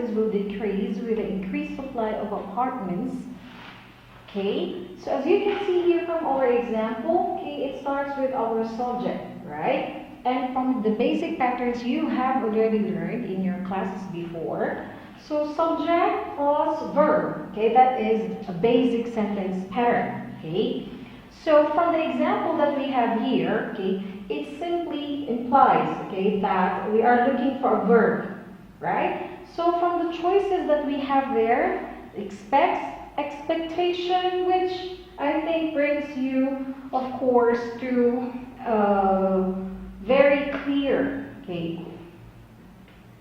prices will decrease with the increased supply of apartments. Okay, so as you can see here from our example, okay, it starts with our subject, right? And from the basic patterns you have already learned in your classes before. So subject plus verb, okay, that is a basic sentence pattern, okay? So from the example that we have here, okay, it simply implies, okay, that we are looking for a verb, right? So from the choices that we have there, expects, expectation, which I think brings you, of course, to very clear, okay,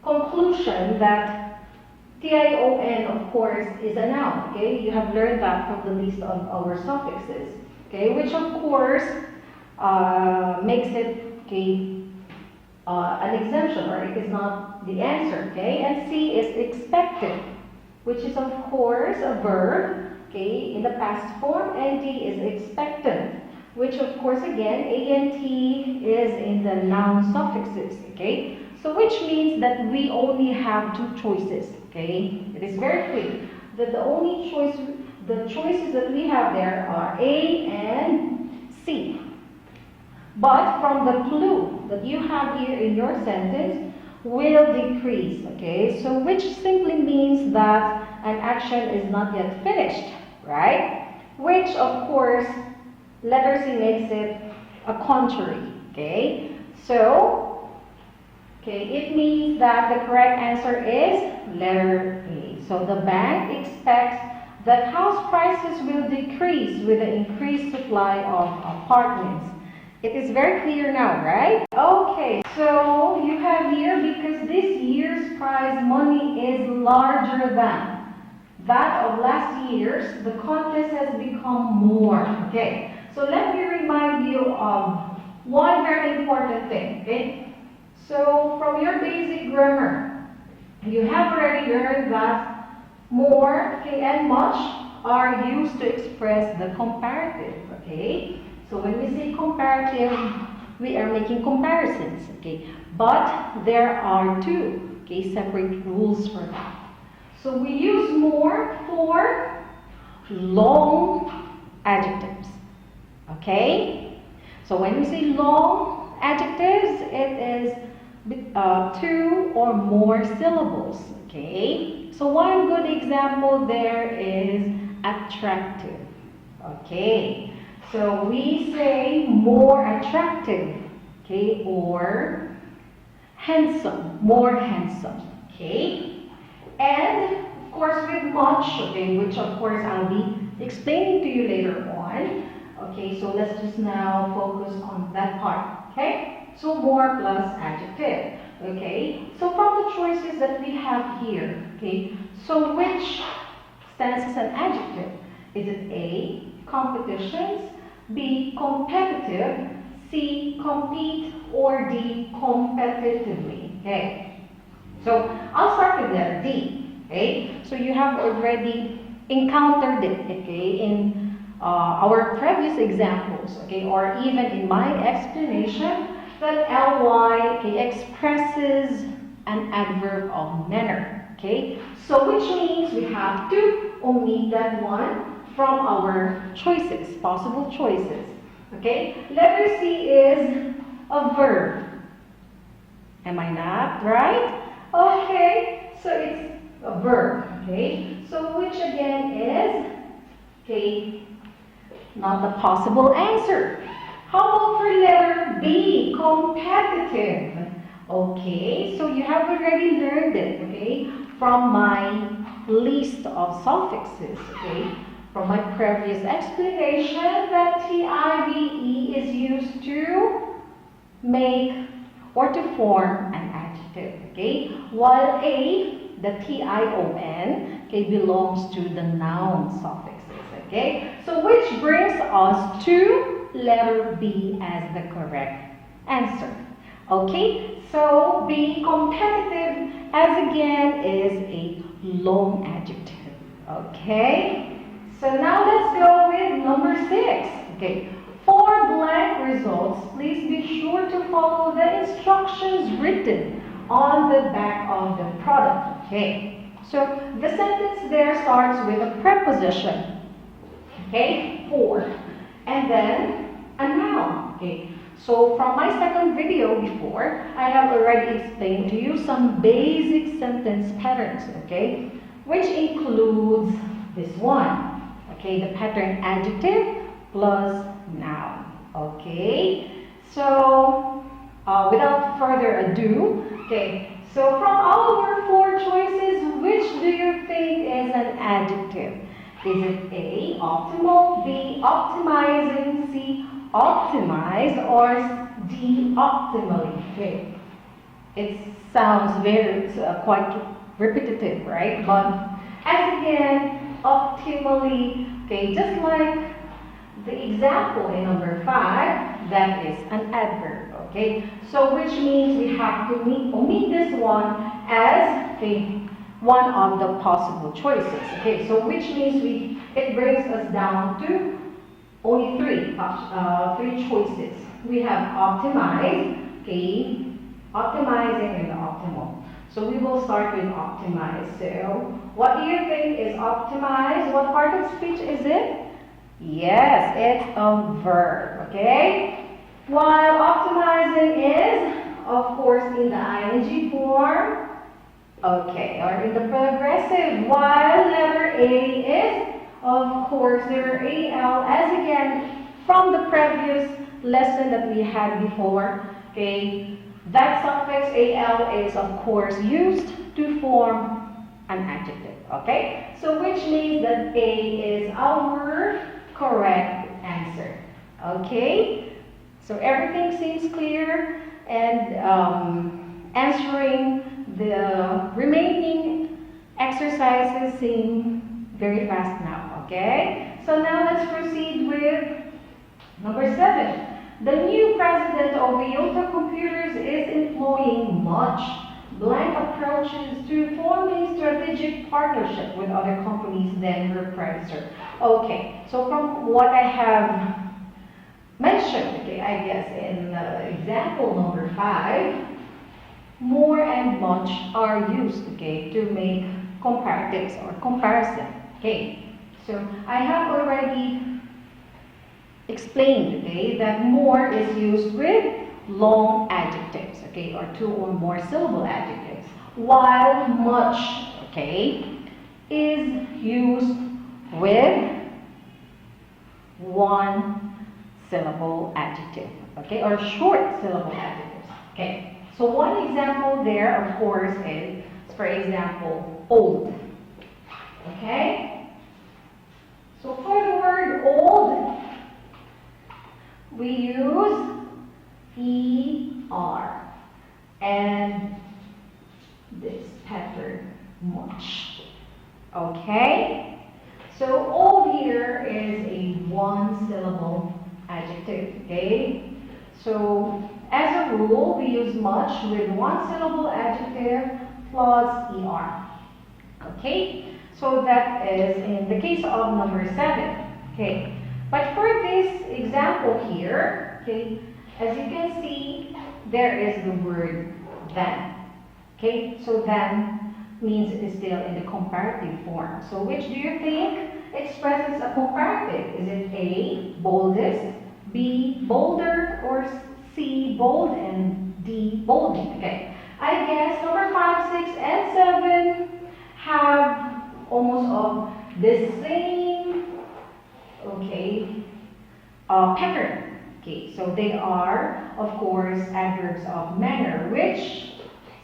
conclusion that TION, of course, is a noun, okay? You have learned that from the list of our suffixes, okay? Which, of course, makes it, okay, an exemption, or it is not the answer, okay? And C is expected, which is, of course, a verb, okay, in the past form, and D is expected, which, of course, again, ANT is in the noun suffixes, okay? So which means that we only have two choices, okay? It is very clear that the choices that we have there are A and C. But from the clue that you have here in your sentence, will decrease, okay? So which simply means that an action is not yet finished, right? Which, of course, letter C makes it a contrary, okay? So, okay, it means that the correct answer is letter A. So the bank expects that house prices will decrease with the increased supply of apartments. It is very clear now, right? Okay, so you have here, because this year's prize money is larger than that of last year's, the contest has become more. Okay, so let me remind you of one very important thing, okay? So from your basic grammar, you have already learned that more, okay, and much are used to express the comparative, okay? So when we say comparative, we are making comparisons, okay? But there are two, okay, separate rules for that. So we use more for long adjectives, okay? So when we say long adjectives, it is two or more syllables, okay? So one good example there is attractive, okay? So we say more attractive, okay, or handsome, more handsome, okay? And of course with much, okay, which of course I'll be explaining to you later on. Okay, so let's just now focus on that part, okay? So more plus adjective, okay? So from the choices that we have here, okay, so which stands as an adjective? Is it A, competitions, B, competitive, C, compete, or D, competitively, okay? So I'll start with letter D, okay? So you have already encountered it, okay, in our previous examples, okay, or even in my explanation, that ly, okay, expresses an adverb of manner, okay? So which means we have to omit that one from our choices, possible choices, okay? Letter C is a verb. Am I not right? Okay, so it's a verb, okay? So which again is, okay, not the possible answer. How about for letter B, competitive? Okay, so you have already learned it, okay, from my list of suffixes, okay, from my previous explanation that TIVE is used to make or to form an adjective, okay, while A, the TION, okay, belongs to the noun suffixes, okay. So which brings us to letter B as the correct answer. Okay, so be competitive as again is a long adjective. Okay, so now let's go with number 6. Okay, for blank results, please be sure to follow the instructions written on the back of the product. Okay, So the sentence there starts with a preposition, okay, for, and then a noun, okay. So from my second video before, I have already explained to you some basic sentence patterns, okay, which includes this one, okay, the pattern adjective plus noun, okay. So without further ado, okay, so from our four choices, which do you think is an adjective? Is it A, optimal, B, optimizing, C, optimized, or D, optimally? Okay. It sounds very quite repetitive, right? But as again, optimally, okay, just like the example in number 5, that is an adverb, okay? So which means we have to omit this one as, okay, one of the possible choices, okay? So which means it brings us down to only three choices. We have optimize, okay, optimizing, and optimal. So we will start with optimize. So what do you think is optimize? What part of speech is it? Yes, it's a verb, okay? While optimizing is, of course, in the ing form, okay, or in the progressive, while letter A is, of course, letter AL, as again, from the previous lesson that we had before, okay, that suffix AL is, of course, used to form an adjective, okay? So which means that A is our correct answer, okay? So everything seems clear, and answering the remaining exercises seem very fast now, okay? So now let's proceed with number 7. The new president of Toyota Computers is employing much blank approaches to forming strategic partnership with other companies than her predecessor. Okay, so from what I have mentioned, okay, I guess in example number 5, more and much are used, okay, to make comparatives or comparison, okay. So I have already explained, okay, that more is used with long adjectives, okay, or 2 or more syllable adjectives, while much, okay, is used with 1 syllable adjective, okay, or short syllable adjectives, okay. So one example there, of course, is, for example, old, okay. So for the word old, we use ER and this pattern much, okay. So old here is a 1 syllable adjective, okay. So as a rule, we use much with 1 syllable adjective plus ER, okay. So that is in the case of number 7, okay. But for this example here, okay, as you can see, there is the word than, okay. So than means it is still in the comparative form. So which do you think expresses a comparative? Is it A, boldest, B, bolder, or C, bold, and D, bolding? Okay. I guess number 5, 6, and 7 have almost of the same, okay, pattern. Okay, so they are, of course, adverbs of manner, which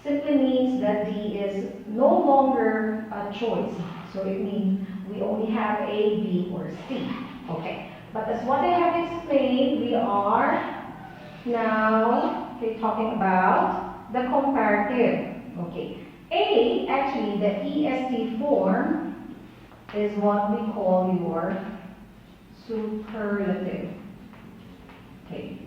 simply means that D is no longer a choice. So it means we only have A, B, or C. Okay, but as what I have explained, we are now, okay, talking about the comparative. Okay, A, actually the EST form is what we call your superlative. Okay,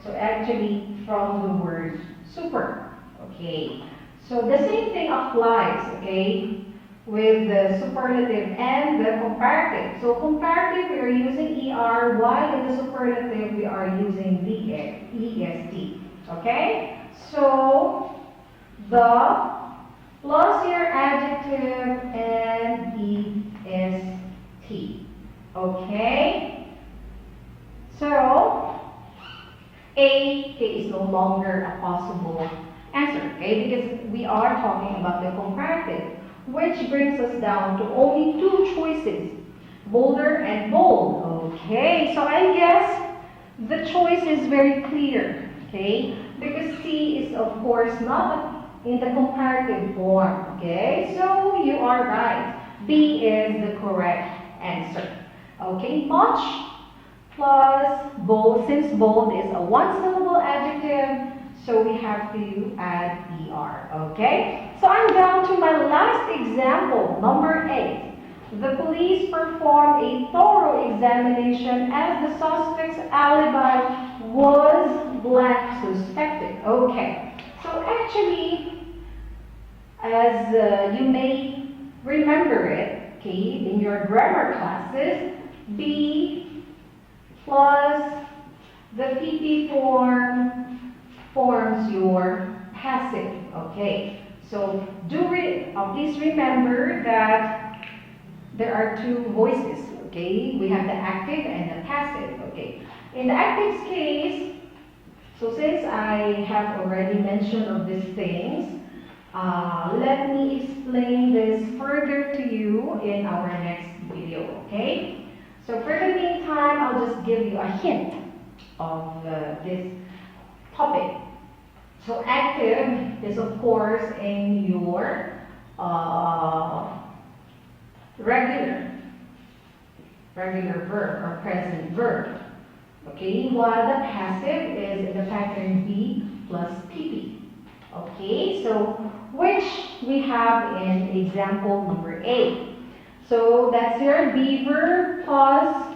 so actually from the word super. Okay, so the same thing applies, okay, with the superlative and the comparative. So comparative, we are using ER, while in the superlative, we are using the EST. Okay, so the plus your adjective and est. Okay? So, A is no longer a possible answer, okay? Because we are talking about the comparative, which brings us down to only two choices, bolder and bold. Okay, so I guess the choice is very clear, okay? Because C is of course not in the comparative form, okay? So you are right. B is the correct answer. Okay, much plus bold. Since bold is a one-syllable adjective, so we have to add ER, okay? So I'm down to my last example, number 8. The police performed a thorough examination as the suspect's alibi was blank suspected. Okay, so actually, as you may remember it, okay, in your grammar classes, be plus the PP form forms your passive. Okay, so please remember that there are two voices. Okay, we have the active and the passive. Okay, in the active case, so since I have already mentioned of these things, let me explain this further to you in our next video. Okay. So for the meantime, I'll just give you a hint of this topic. So active is of course in your regular verb or present verb. Okay, while the passive is in the pattern be plus PP. Okay, so which we have in example number 8. So that's your be verb plus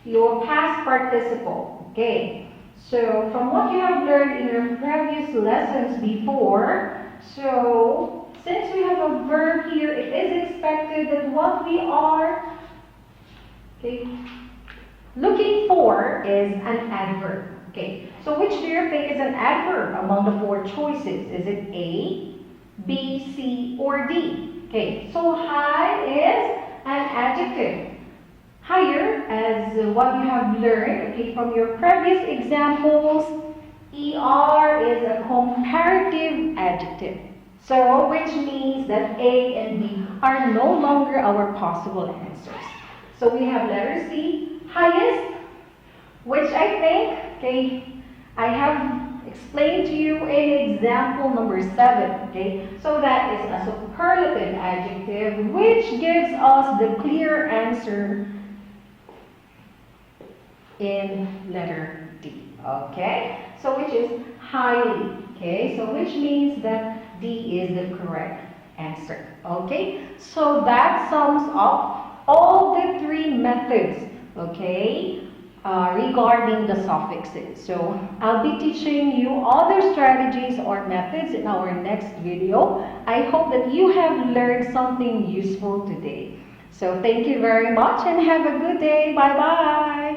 your past participle. Okay. So from what you have learned in your previous lessons before, so since we have a verb here, it is expected that what we are looking for is an adverb. Okay. So which do you think is an adverb among the 4 choices? Is it A, B, C, or D? Okay. So high is an adjective. Higher, as what you have learned, okay, from your previous examples, ER is a comparative adjective. So, which means that A and B are no longer our possible answers. So we have letter C, highest, which I think, okay, I have explained to you in example number 7, okay? So that is a superlative adjective which gives us the clear answer in letter D, okay? So which is highly, okay? So which means that D is the correct answer, okay? So that sums up all the 3 methods, okay? Regarding the suffixes. So I'll be teaching you other strategies or methods in our next video. I hope that you have learned something useful today. So thank you very much and have a good day. Bye-bye.